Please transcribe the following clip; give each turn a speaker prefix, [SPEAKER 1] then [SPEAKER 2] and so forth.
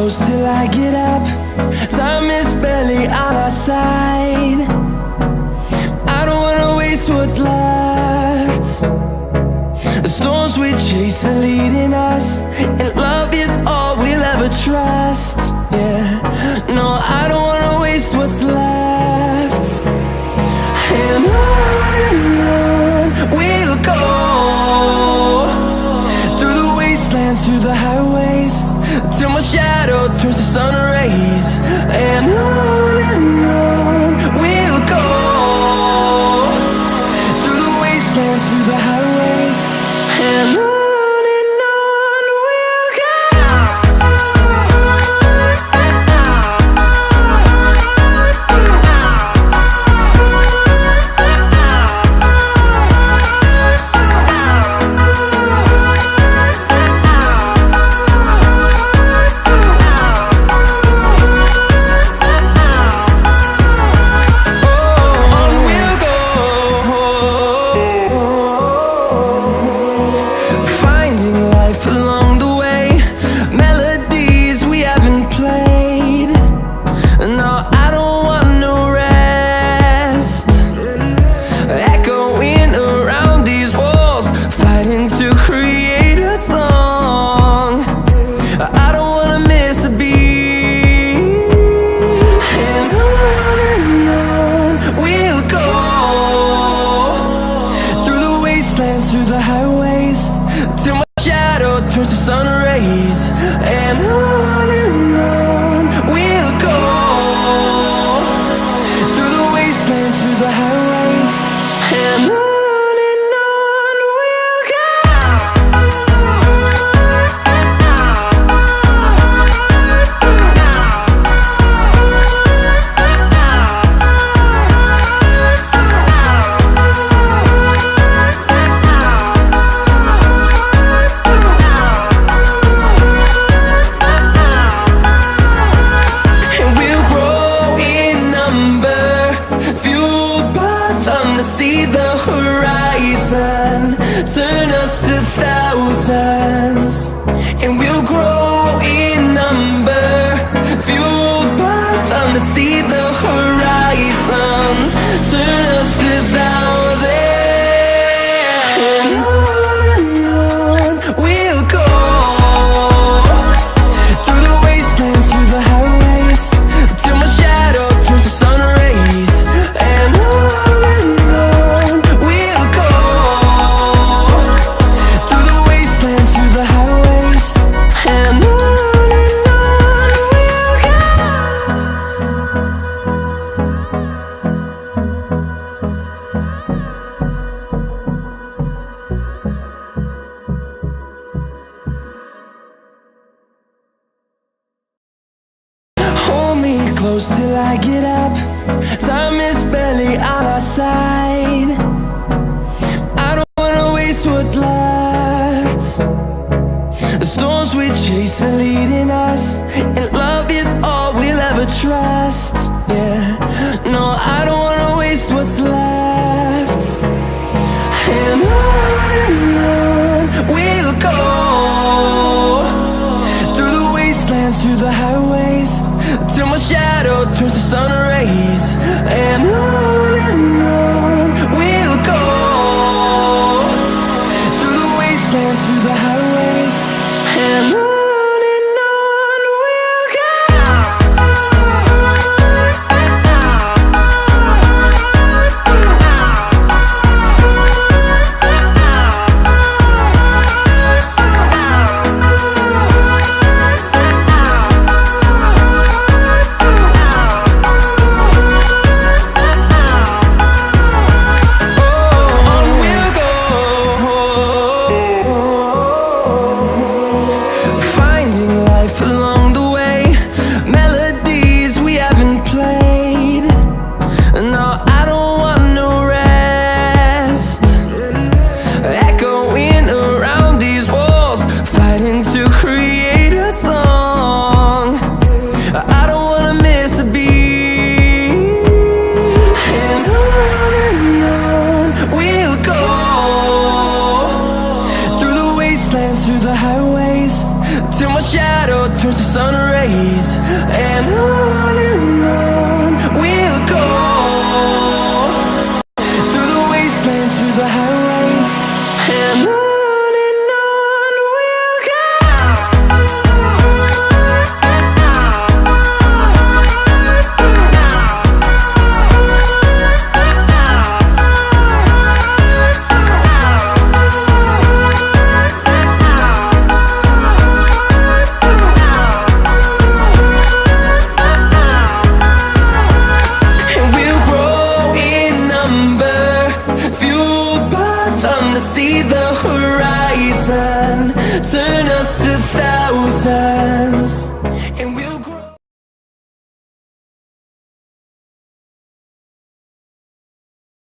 [SPEAKER 1] close till I get up. Time is barely on our side. I don't wanna waste what's left. The storms we chase are leading us, and love is all we'll ever trust. Yeah, no, I don't wanna waste what's left. And on we'll go, through the wastelands, through the highways, till my shadow turns to sun rays. And on we'll go, through the wastelands, through the highways, and on we'll go. Through the highways, till my shadow turns to sun rays. And on we'll go, through the wastelands, through the highways, and on we'll go. See the horizon turn us to thousands, and we'll grow in number, fueled by them to see the horizon turn us to thousands. And on we'll go, through the wastelands, through the highways, till my shadow turns to sun rays. And close till I get up. Time is barely on our side. I don't wanna waste what's left. The storms we chase are leading us, and love is all we'll ever trust. Yeah, no, I don't wanna waste what's left. And on we'll go, through the wastelands, through the highways, till my shadow turns to sun rays. And on we'll go, through the wastelands, through the highways, and on we'll go. shadow turns to sun rays, and on we'll go, through the wastelands, through the highways, and on we'll go. See the horizon, turn us to thousands.